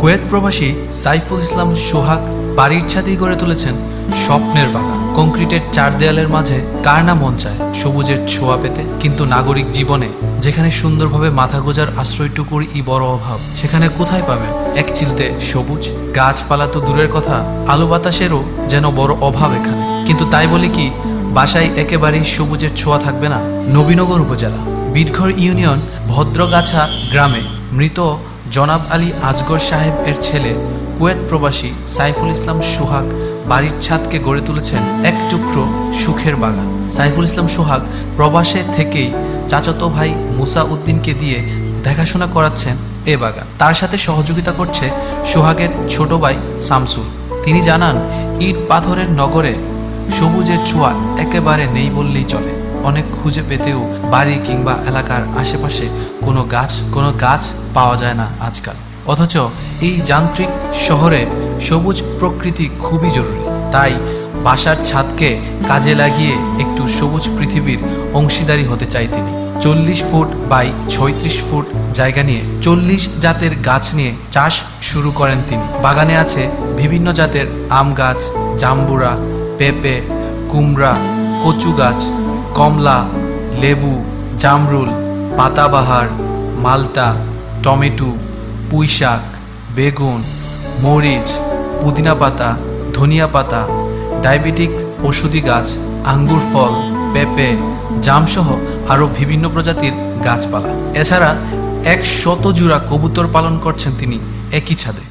Kuwait প্রবাসী সাইফুল ইসলাম সোহাগ বাড়ির ছাদেই গড়ে তুলেছেন স্বপ্নের বাগান। কংক্রিটের চার দেয়ালের মাঝে কার না মন চায় সবুজের ছোঁয়া পেতে, কিন্তু নাগরিক জীবনে যেখানে সুন্দরভাবে মাথা গোজার আশ্রয়টুকুরই বড় অভাব, সেখানে কোথায় পাবেন এক চিলতে সবুজ? গাছপালা তো দূরের কথা, আলো বাতাসেরও যেন বড় অভাব এখানে। কিন্তু তাই বলি কি বাসায় একেবারেই সবুজের ছোঁয়া থাকবে না? নবীনগর উপজেলা বীরঘর ইউনিয়ন ভদ্রগাছা গ্রামে মৃত জনাব আলী আজগর সাহেব এর ছেলে কুয়েত প্রবাসী সাইফুল ইসলাম সোহাগ বাড়ির ছাদকে গড়ে তুলেছেন এক টুকরো সুখের বাগান। সাইফুল ইসলাম সোহাগ প্রবাসে থেকেই চাচাতো ভাই মুসা উদ্দিনকে দিয়ে দেখাশোনা করাচ্ছেন এ বাগান। তার সাথে সহযোগিতা করছে সোহাগের ছোট ভাই শামসুল। তিনি জানান, ইট পাথরের নগরে সবুজের ছোঁয়া একেবারে নেই বললেই চলে। অনেক খুঁজে পেতেও বাড়ি কিংবা এলাকার আশেপাশে কোনো গাছ পাওয়া যায় না আজকাল। অথচ এই যান্ত্রিক শহরে সবুজ প্রকৃতি খুবই জরুরি। তাই বাসার ছাদকে কাজে লাগিয়ে একটু সবুজ পৃথিবীর অংশীদারি হতে চাই তিনি। 40 ফুট বাই 36 ফুট জায়গা নিয়ে 40 জাতের গাছ নিয়ে চাষ শুরু করেন তিনি। বাগানে আছে বিভিন্ন জাতের আম গাছ, জাম্বুরা, পেঁপে, কুমড়া, কচু গাছ, কমলা, লেবু, জামরুল, পাতাবাহার, মালটা, টমেটো, পুঁইশাক, বেগুন, মরিচ, পুদিনা পাতা, ধনিয়া পাতা, ডায়াবেটিক ওষুধি গাছ, আঙ্গুর ফল, পেঁপে, জামসহ আরও বিভিন্ন প্রজাতির গাছপালা। এছাড়া 100 জোড়া কবুতর পালন করছেন তিনি একই ছাদে।